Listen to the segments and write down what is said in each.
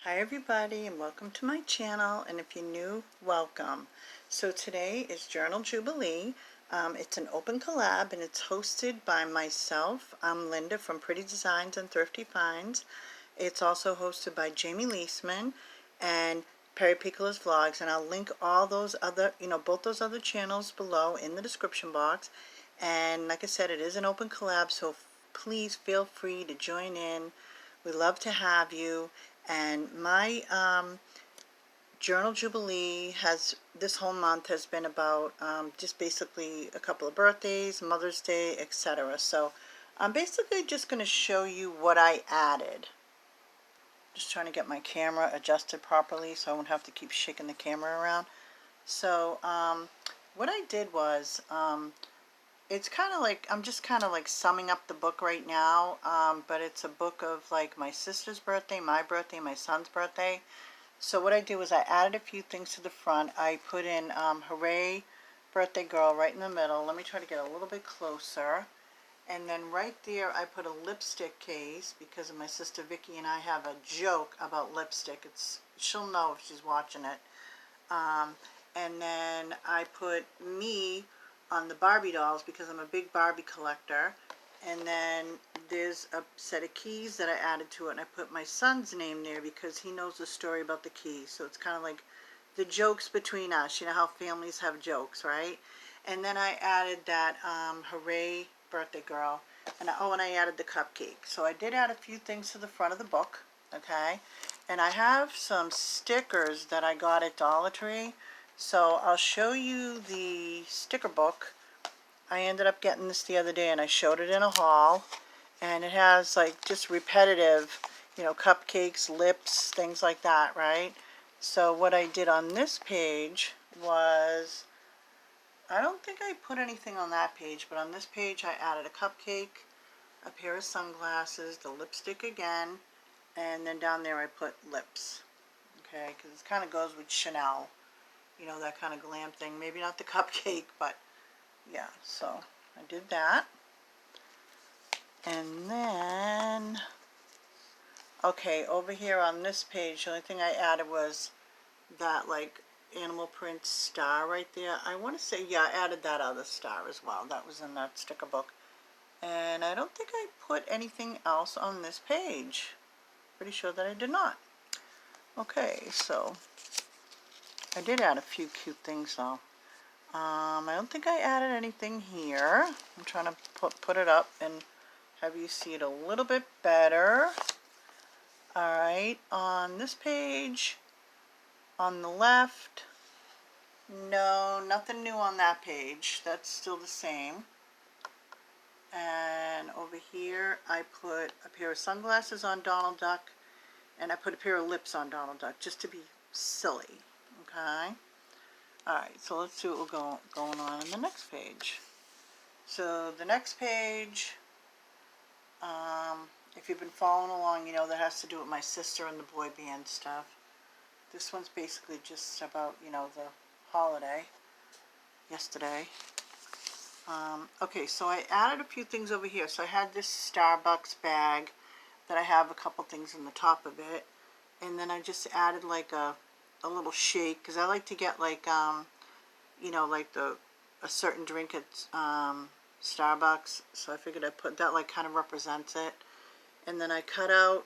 Hi everybody and welcome to my channel, and if you're new, welcome. So today is Journal Jubilee. It's an open collab and it's hosted by myself. I'm Linda from Pretty Designs and Thrifty Finds. It's also hosted by Jamie Leisman and Perry Piccola's Vlogs, and I'll link all those other, both those other channels below in the description box. And like I said, it is an open collab, so please feel free to join in. We love to have you. And my Journal Jubilee this whole month has been about just basically a couple of birthdays, Mother's Day, etc. So I'm basically just going to show you what I added. Just trying to get my camera adjusted properly so I won't have to keep shaking the camera around. So what I did was, it's kind of like, I'm just kind of like summing up the book right now, but it's a book of like my sister's birthday, my birthday, my son's birthday. So what I do is I added a few things to the front. I put in Hooray Birthday Girl right in the middle. Let me try to get a little bit closer. And then right there I put a lipstick case because of my sister Vicky and I have a joke about lipstick. She'll know if she's watching it. And then I put me on the Barbie dolls because I'm a big Barbie collector. And then there's a set of keys that I added to it, and I put my son's name there because he knows the story about the keys. So it's kind of like the jokes between us. You know how families have jokes, right? And then I added that Hooray Birthday Girl. And I added the cupcake. So I did add a few things to the front of the book, okay? And I have some stickers that I got at Dollar Tree. So I'll show you the sticker book. I ended up getting this the other day and I showed it in a haul. And it has like just repetitive, cupcakes, lips, things like that, right? So what I did on this page was, I don't think I put anything on that page, but on this page I added a cupcake, a pair of sunglasses, the lipstick again, and then down there I put lips, okay, because it kind of goes with Chanel. That kind of glam thing. Maybe not the cupcake, but yeah, so I did that. And then, okay, over here on this page, the only thing I added was that, like, animal print star right there. I want to say, yeah, I added that other star as well. That was in that sticker book. And I don't think I put anything else on this page. Pretty sure that I did not. Okay, so I did add a few cute things though. I don't think I added anything here. I'm trying to put it up and have you see it a little bit better. Alright, on this page, on the left, no, nothing new on that page. That's still the same. And over here, I put a pair of sunglasses on Donald Duck, and I put a pair of lips on Donald Duck, just to be silly, okay? Alright, so let's see what we're going on in the next page. So the next page, if you've been following along, you know that has to do with my sister and the boy band stuff. This one's basically just about, the holiday, yesterday. Okay, so I added a few things over here. So I had this Starbucks bag that I have a couple things in the top of it. And then I just added like a little shake, because I like to get like, like a certain drink at Starbucks. So I figured I'd put that, like kind of represents it. And then I cut out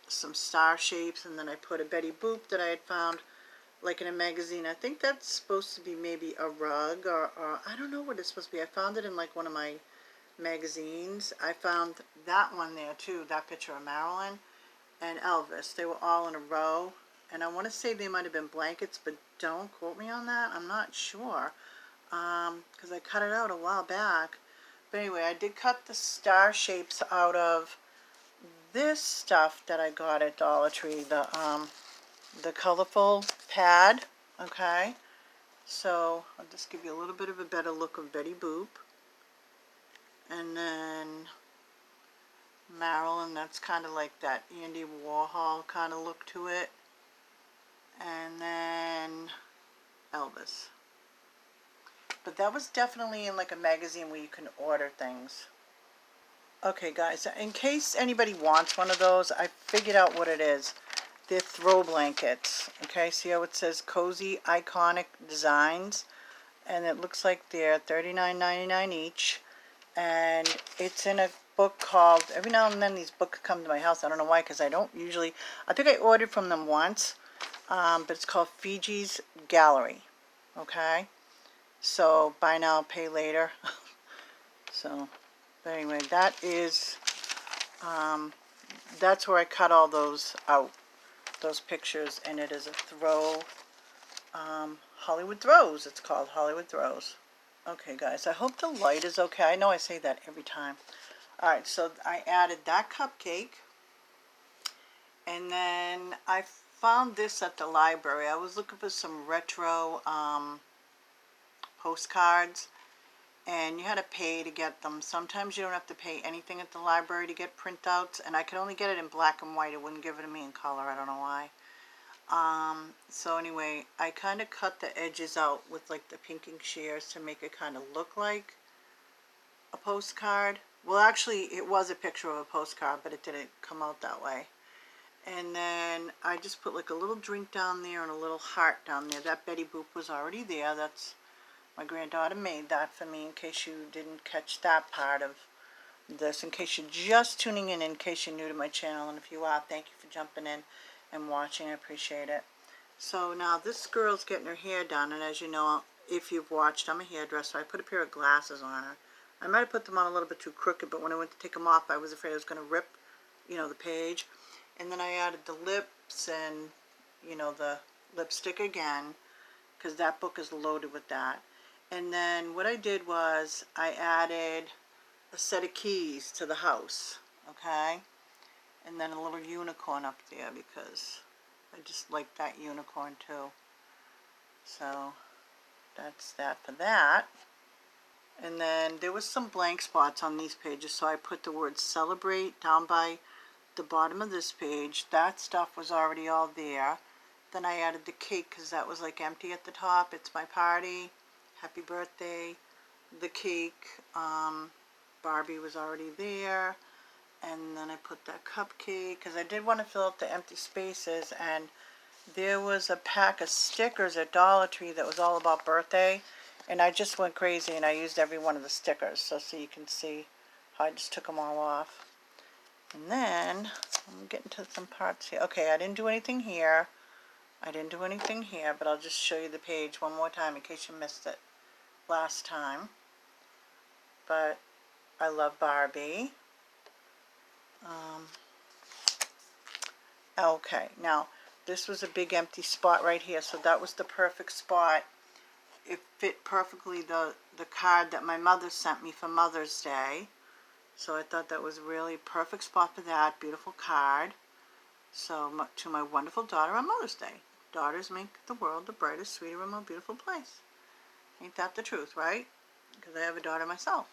some star shapes, and then I put a Betty Boop that I had found like in a magazine. I think that's supposed to be maybe a rug, or I don't know what it's supposed to be. I found it in like one of my magazines. I found that one there too, that picture of Marilyn and Elvis. They were all in a row, and I want to say they might have been blankets, but don't quote me on that. I'm not sure, because I cut it out a while back. But anyway, I did cut the star shapes out of this stuff that I got at Dollar Tree, the colorful pad, okay? So I'll just give you a little bit of a better look of Betty Boop. And then Marilyn, that's kind of like that Andy Warhol kind of look to it. And then Elvis. But that was definitely in like a magazine where you can order things. Okay guys, in case anybody wants one of those, I figured out what it is. They're throw blankets. Okay, see how it says Cozy Iconic Designs? And it looks like they're $39.99 each. And it's in a book called, every now and then these books come to my house. I don't know why, because I don't usually, I think I ordered from them once, but it's called Fiji's Gallery. Okay, so buy now, pay later. So, but anyway, that is, that's where I cut all those out, those pictures, and it is a throw, Hollywood Throws, it's called Hollywood Throws. Okay guys, I hope the light is okay. I know I say that every time. Alright, so I added that cupcake, and then I found this at the library. I was looking for some retro postcards, and you had to pay to get them. Sometimes you don't have to pay anything at the library to get printouts, and I could only get it in black and white. It wouldn't give it to me in color. I don't know why. So anyway, I kind of cut the edges out with like the pinking shears to make it kind of look like a postcard. Well, actually, it was a picture of a postcard, but it didn't come out that way. And then I just put like a little drink down there and a little heart down there. That Betty Boop was already there. That's, my granddaughter made that for me, in case you didn't catch that part of this. In case you're just tuning in case you're new to my channel. And if you are, thank you for jumping in and watching. I appreciate it. So now this girl's getting her hair done, and as you know, if you've watched, I'm a hairdresser. I put a pair of glasses on her. I might have put them on a little bit too crooked, but when I went to take them off, I was afraid I was going to rip, you know, the page. And then I added the lips and, you know, the lipstick again, because that book is loaded with that. And then what I did was I added a set of keys to the house, okay? And then a little unicorn up there, because I just like that unicorn too. So that's that for that. And then there was some blank spots on these pages, so I put the word celebrate down by the bottom of this page. That stuff was already all there. Then I added the cake because that was like empty at the top. It's my party. Happy birthday. The cake. Barbie was already there. And then I put that cupcake because I did want to fill up the empty spaces. And there was a pack of stickers at Dollar Tree that was all about birthday. And I just went crazy and I used every one of the stickers. So you can see how I just took them all off. And then, I'm getting to some parts here. Okay, I didn't do anything here. I didn't do anything here, but I'll just show you the page one more time in case you missed it last time. But I love Barbie. Okay, now this was a big empty spot right here, so that was the perfect spot. It fit perfectly the card that my mother sent me for Mother's Day. So I thought that was really perfect spot for that. Beautiful card. So to my wonderful daughter on Mother's Day. Daughters make the world a brighter, sweeter, and more beautiful place. Ain't that the truth, right? Because I have a daughter myself.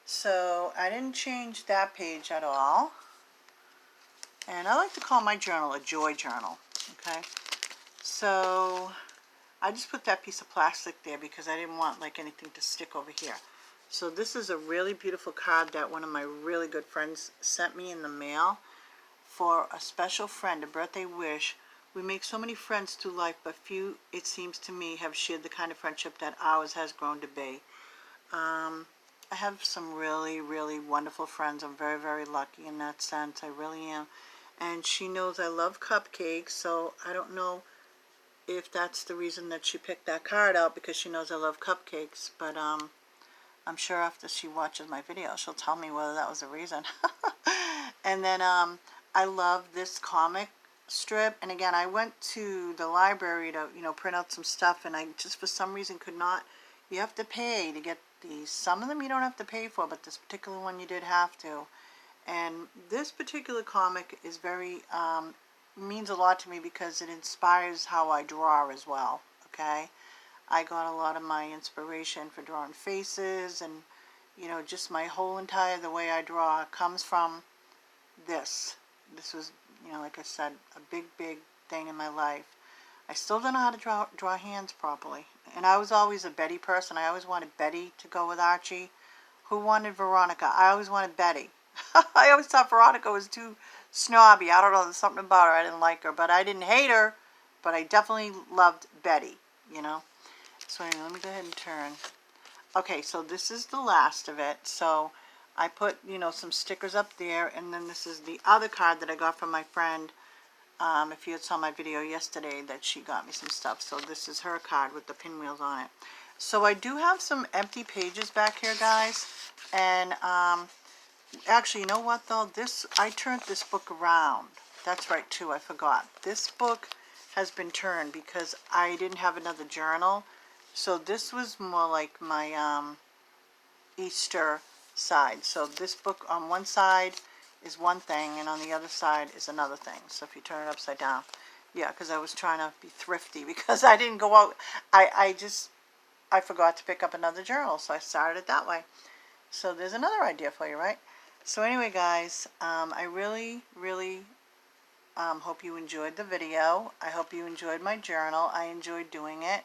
So I didn't change that page at all. And I like to call my journal a joy journal. Okay. So I just put that piece of plastic there because I didn't want like anything to stick over here. So this is a really beautiful card that one of my really good friends sent me in the mail for a special friend, a birthday wish. We make so many friends through life, but few, it seems to me, have shared the kind of friendship that ours has grown to be. I have some really, really wonderful friends. I'm very, very lucky in that sense. I really am. And she knows I love cupcakes, so I don't know if that's the reason that she picked that card out, because she knows I love cupcakes, but I'm sure after she watches my video, she'll tell me whether that was the reason. And then I love this comic strip. And again, I went to the library to, you know, print out some stuff, and I just for some reason could not. You have to pay to get these. Some of them you don't have to pay for, but this particular one you did have to. And this particular comic is very, means a lot to me because it inspires how I draw as well, okay? I got a lot of my inspiration for drawing faces and, you know, just my whole entire, the way I draw comes from this. This was, you know, like I said, a big, big thing in my life. I still don't know how to draw hands properly. And I was always a Betty person. I always wanted Betty to go with Archie. Who wanted Veronica? I always wanted Betty. I always thought Veronica was too snobby. I don't know, there's something about her. I didn't like her, but I didn't hate her, but I definitely loved Betty, you know. So anyway, let me go ahead and turn. Okay, so this is the last of it. So I put, you know, some stickers up there, and then this is the other card that I got from my friend. If you had saw my video yesterday, that she got me some stuff. So this is her card with the pinwheels on it. So I do have some empty pages back here, guys. And actually, you know what though? I turned this book around. That's right too, I forgot. This book has been turned because I didn't have another journal. So this was more like my Easter side. So this book on one side is one thing, and on the other side is another thing. So if you turn it upside down, yeah, because I was trying to be thrifty because I didn't go out. I forgot to pick up another journal, so I started it that way. So there's another idea for you, right? So anyway, guys, I really, really hope you enjoyed the video. I hope you enjoyed my journal. I enjoyed doing it.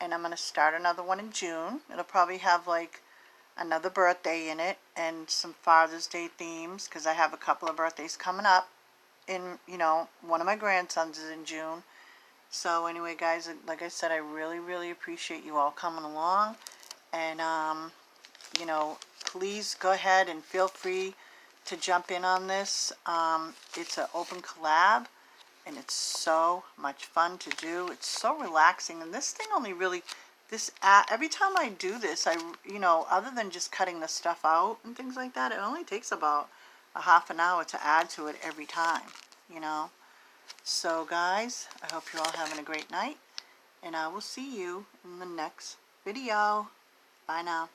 And I'm going to start another one in June. It'll probably have like another birthday in it and some Father's Day themes, because I have a couple of birthdays coming up. In, you know, one of my grandsons is in June. So anyway, guys, like I said, I really, really appreciate you all coming along. And, you know, please go ahead and feel free to jump in on this. It's an open collab, and it's so much fun to do. It's so relaxing, and this thing only really, every time I do this, you know, other than just cutting the stuff out and things like that, it only takes about a half an hour to add to it every time, you know. So guys, I hope you're all having a great night, and I will see you in the next video. Bye now.